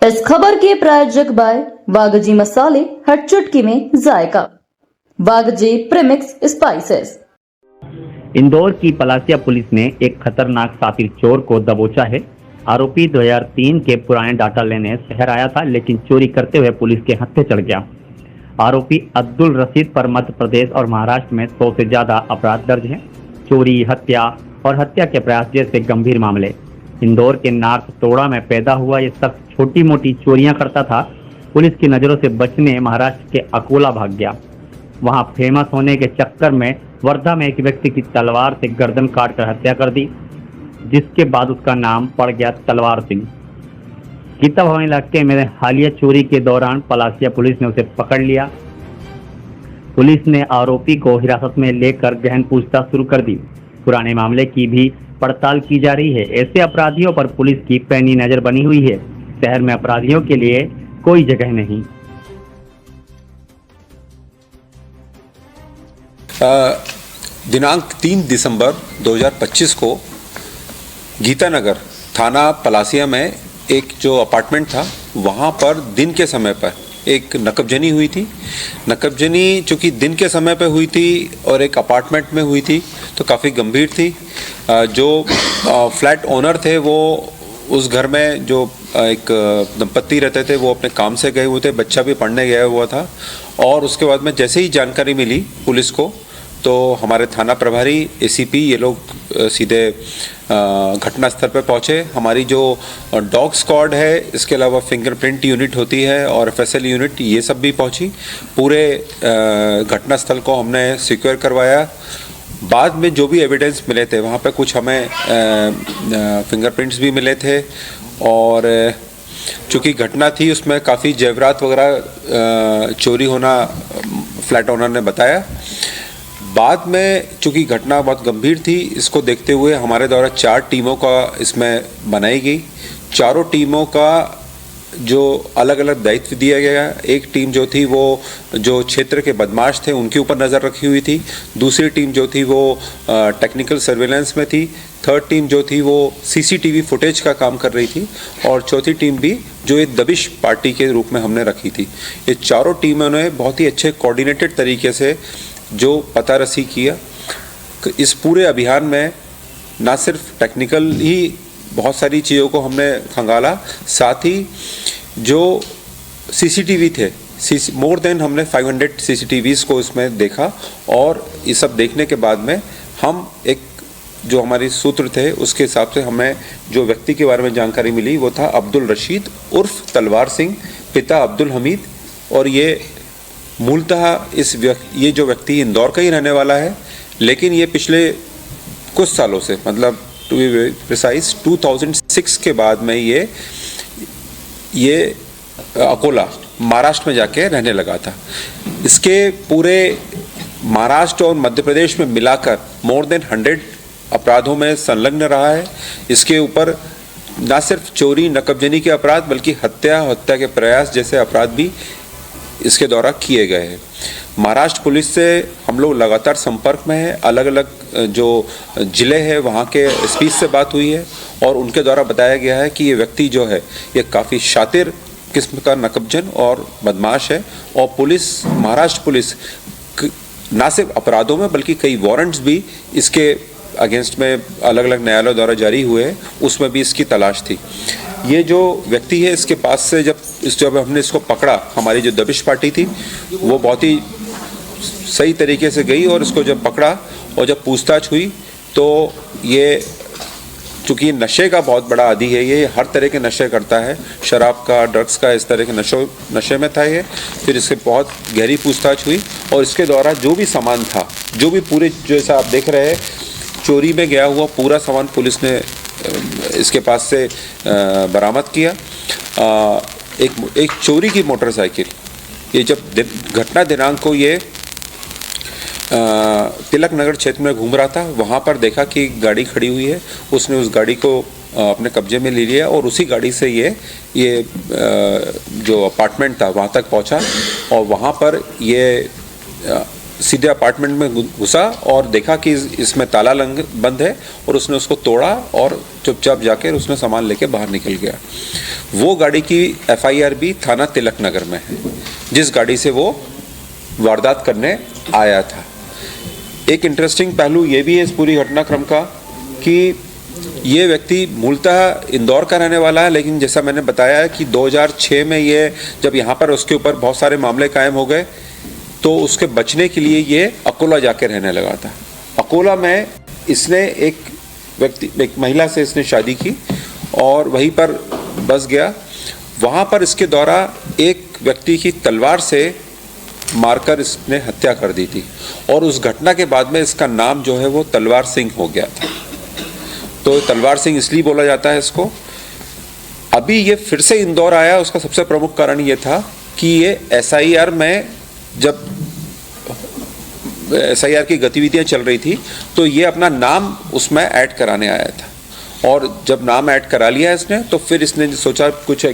इस खबर के प्रायोजक बाय वागजी मसाले, हर चुटकी में जायका। वागजी प्रीमिक्स स्पाइसेस। इंदौर की पलासिया पुलिस ने एक खतरनाक साथी चोर को दबोचा है। आरोपी 2003 के पुराने डाटा लेने शहर आया था, लेकिन चोरी करते हुए पुलिस के हत्थे चढ़ गया। आरोपी अब्दुल रशीद पर मध्य प्रदेश और महाराष्ट्र में 100 से ज्यादा अपराध दर्ज हैं। चोरी, हत्या और हत्या के प्रयास जैसे गंभीर मामले। इंदौर के नार्थ तोड़ा में पैदा हुआ ये शख्स छोटी मोटी चोरियां करता था। पुलिस की नजरों से बचने महाराष्ट्र के अकोला भाग गया। वहां फेमस होने के चक्कर में वर्धा में एक व्यक्ति की तलवार से गर्दन काटकर हत्या कर दी, जिसके बाद उसका नाम पड़ गया तलवार सिंह। गीता भवन इलाके में हालिया चोरी के दौरान पलासिया पुलिस ने उसे पकड़ लिया। पुलिस ने आरोपी को हिरासत में लेकर गहन पूछताछ शुरू कर दी। पुराने मामले की भी पड़ताल की जा रही है। ऐसे अपराधियों पर पुलिस की पैनी नजर बनी हुई है। शहर में अपराधियों के लिए कोई जगह नहीं। दिनांक 3 दिसंबर 2025 को गीतानगर थाना पलासिया में एक जो अपार्टमेंट था, वहाँ पर दिन के समय पर एक नकबजनी हुई थी। नकबजनी चूँकि दिन के समय पर हुई थी और एक अपार्टमेंट में हुई थी, तो काफ़ी गंभीर थी। जो फ्लैट ओनर थे वो उस घर में जो एक दंपत्ति रहते थे, वो अपने काम से गए हुए थे, बच्चा भी पढ़ने गया हुआ था। और उसके बाद में जैसे ही जानकारी मिली पुलिस को, तो हमारे थाना प्रभारी एसीपी ये लोग सीधे घटनास्थल पर पहुंचे। हमारी जो डॉग स्क्वाड है, इसके अलावा फिंगरप्रिंट यूनिट होती है और एफएसएल यूनिट, ये सब भी पहुंची। पूरे घटनास्थल को हमने सिक्योर करवाया। बाद में जो भी एविडेंस मिले थे, वहाँ पे कुछ हमें फिंगरप्रिंट्स भी मिले थे। और चूँकि घटना थी उसमें काफ़ी जेवरात वगैरह चोरी होना फ्लैट ओनर ने बताया। बाद में चूँकि घटना बहुत गंभीर थी, इसको देखते हुए हमारे द्वारा 4 टीमों का इसमें बनाई गई। चारों टीमों का जो अलग अलग दायित्व दिया गया। एक टीम जो थी वो जो क्षेत्र के बदमाश थे उनके ऊपर नज़र रखी हुई थी। दूसरी टीम जो थी वो टेक्निकल सर्वेलेंस में थी। थर्ड टीम जो थी वो सीसीटीवी फुटेज का काम कर रही थी। और चौथी टीम भी जो एक दबिश पार्टी के रूप में हमने रखी थी। ये चारों टीमों ने बहुत ही अच्छे कोऑर्डिनेटेड तरीके से जो पता रसी किया। इस पूरे अभियान में ना सिर्फ टेक्निकल ही बहुत सारी चीज़ों को हमने खंगाला, साथ ही जो सीसीटीवी थे, मोर देन हमने 500 सीसीटीवीज़ को इसमें देखा। और ये सब देखने के बाद में हम एक जो हमारी सूत्र थे, उसके हिसाब से हमें जो व्यक्ति के बारे में जानकारी मिली वो था अब्दुल रशीद उर्फ तलवार सिंह, पिता अब्दुल हमीद। और ये मूलतः ये जो व्यक्ति इंदौर का ही रहने वाला है, लेकिन ये पिछले कुछ सालों से, मतलब टू बी प्रिसाइज 2006 के बाद में ये अकोला महाराष्ट्र में जाके रहने लगा था। इसके पूरे महाराष्ट्र और मध्य प्रदेश में मिलाकर मोर देन 100 अपराधों में संलग्न रहा है। इसके ऊपर न सिर्फ चोरी, नकबजनी के अपराध, बल्कि हत्या के प्रयास जैसे अपराध भी इसके द्वारा किए गए हैं। महाराष्ट्र पुलिस से हम लोग लगातार संपर्क में हैं। अलग अलग जो ज़िले हैं वहाँ के एसपी से बात हुई है और उनके द्वारा बताया गया है कि ये व्यक्ति जो है ये काफ़ी शातिर किस्म का नकबजन और बदमाश है। और महाराष्ट्र पुलिस ना सिर्फ अपराधों में बल्कि कई वारंट्स भी इसके अगेंस्ट में अलग अलग न्यायालयों द्वारा जारी हुए हैं, उसमें भी इसकी तलाश थी। ये जो व्यक्ति है, इसके पास से जब हमने इसको पकड़ा, हमारी जो दबिश पार्टी थी वो बहुत ही सही तरीके से गई। और इसको जब पकड़ा और जब पूछताछ हुई, तो ये चूँकि नशे का बहुत बड़ा आदी है, ये हर तरह के नशे करता है, शराब का, ड्रग्स का, इस तरह के नशे में था ये। फिर इसके बहुत गहरी पूछताछ हुई और इसके द्वारा जो भी सामान था, जो भी पूरे जैसा आप देख रहे हैं चोरी में गया हुआ पूरा सामान पुलिस ने इसके पास से बरामद किया। एक चोरी की मोटरसाइकिल, ये जब घटना दिनांक को ये तिलक नगर क्षेत्र में घूम रहा था, वहाँ पर देखा कि गाड़ी खड़ी हुई है। उसने उस गाड़ी को अपने कब्जे में ले लिया और उसी गाड़ी से ये जो अपार्टमेंट था वहाँ तक पहुँचा। और वहाँ पर ये सीधे अपार्टमेंट में घुसा और देखा कि इसमें ताला बंद है और उसने उसको तोड़ा और चुपचाप जाकर उसने सामान लेके बाहर निकल गया। वो गाड़ी की FIR भी थाना तिलक नगर में है, जिस गाड़ी से वो वारदात करने आया था। एक इंटरेस्टिंग पहलू ये भी है इस पूरी घटनाक्रम का कि ये व्यक्ति मूलतः इंदौर का रहने वाला है, लेकिन जैसा मैंने बताया है कि 2006 में ये जब यहाँ पर उसके ऊपर बहुत सारे मामले कायम हो गए तो उसके बचने के लिए ये अकोला जाके रहने लगा था। अकोला में इसने एक महिला से इसने शादी की और वहीं पर बस गया। वहाँ पर इसके द्वारा एक व्यक्ति की तलवार से मारकर इसने हत्या कर दी थी और उस घटना के बाद में इसका नाम जो है वो तलवार सिंह हो गया था। तो तलवार सिंह इसलिए बोला जाता है इसको। अभी ये फिर से इंदौर आया, उसका सबसे प्रमुख कारण ये था कि ये SIR में जब SIR की गतिविधियां चल रही थी तो ये अपना नाम उसमें ऐड कराने आया था और जब नाम ऐड करा लिया इसने तो फिर इसने सोचा कुछ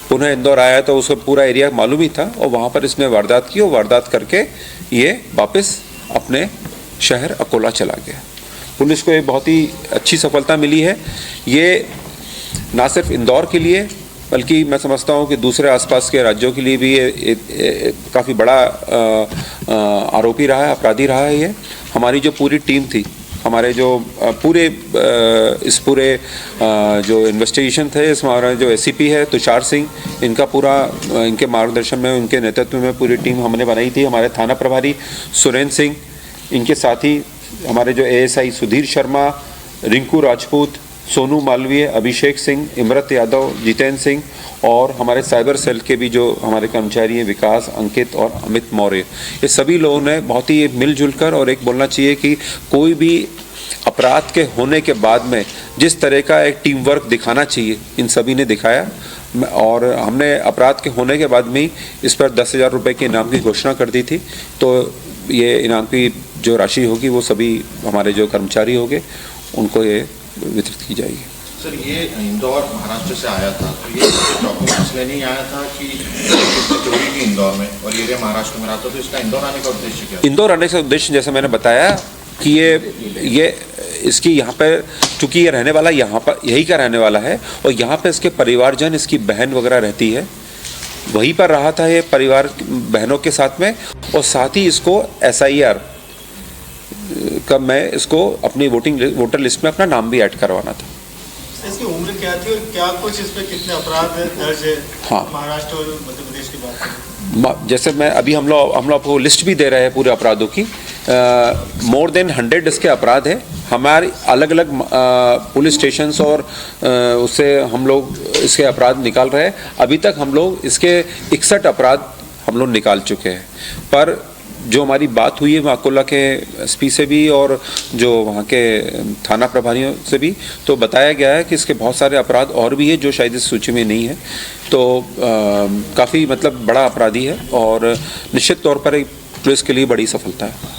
पुनः इंदौर आया तो उसको पूरा एरिया मालूम ही था और वहाँ पर इसने वारदात की और वारदात करके ये वापस अपने शहर अकोला चला गया। पुलिस को एक बहुत ही अच्छी सफलता मिली है। ये ना सिर्फ इंदौर के लिए बल्कि मैं समझता हूँ कि दूसरे आसपास के राज्यों के लिए भी ये काफ़ी बड़ा आरोपी रहा है, अपराधी रहा है। ये हमारी जो पूरी टीम थी, हमारे जो इस पूरे जो इन्वेस्टिगेशन थे, इस हमारा जो SCP है तुषार सिंह, इनके मार्गदर्शन में, उनके नेतृत्व में पूरी टीम हमने बनाई थी। हमारे थाना प्रभारी सुरेंद्र सिंह, इनके साथ ही हमारे जो ASI सुधीर शर्मा, रिंकू राजपूत, सोनू मालवीय, अभिषेक सिंह, इमरत यादव, जितेंद्र सिंह और हमारे साइबर सेल के भी जो हमारे कर्मचारी हैं विकास, अंकित और अमित मौर्य, ये सभी लोगों ने बहुत ही मिलजुल कर, और एक बोलना चाहिए कि कोई भी अपराध के होने के बाद में जिस तरह का एक टीम वर्क दिखाना चाहिए, इन सभी ने दिखाया। और हमने अपराध के होने के बाद में ही इस पर 10,000 रुपये के इनाम की घोषणा कर दी थी। तो ये इनाम की जो राशि होगी वो सभी हमारे जो कर्मचारी होंगे उनको ये वितरित की जाएगी। सर, ये इंदौर महाराष्ट्र से आया था, तो ये डॉक्यूमेंट्स लेने ही आया था कि इसने चोरी की इंदौर में और ये महाराष्ट्र में रहा था, तो इसका इंदौर आने का उद्देश्य क्या? इंदौर आने का उद्देश्य जैसे मैंने बताया कि ये इसकी यहाँ पर, चूँकि ये रहने वाला यहाँ पर यही का रहने वाला है और यहाँ पे इसके परिवारजन, इसकी बहन वगैरह रहती है, वहीं पर रहा था ये परिवार बहनों के साथ में। और साथ ही इसको SIR का मैं इसको अपनी वोटर लिस्ट में अपना नाम भी ऐड करवाना था। इसकी उम्र क्या थी और क्या कुछ इस पे कितने अपराध दर्ज है? हाँ, महाराष्ट्र और मध्य प्रदेश की बात जैसे मैं अभी हम लोग आपको लिस्ट भी दे रहे हैं पूरे अपराधों की। मोर देन 100 इसके अपराध है। हमारे अलग अलग पुलिस स्टेशंस और उससे हम लोग इसके अपराध निकाल रहे हैं। अभी तक हम लोग इसके 61 अपराध हम लोग निकाल चुके हैं। पर जो हमारी बात हुई है अकोला के SP से भी और जो वहाँ के थाना प्रभारियों से भी, तो बताया गया है कि इसके बहुत सारे अपराध और भी है जो शायद इस सूची में नहीं है। तो काफ़ी मतलब बड़ा अपराधी है और निश्चित तौर पर पुलिस के लिए बड़ी सफलता है।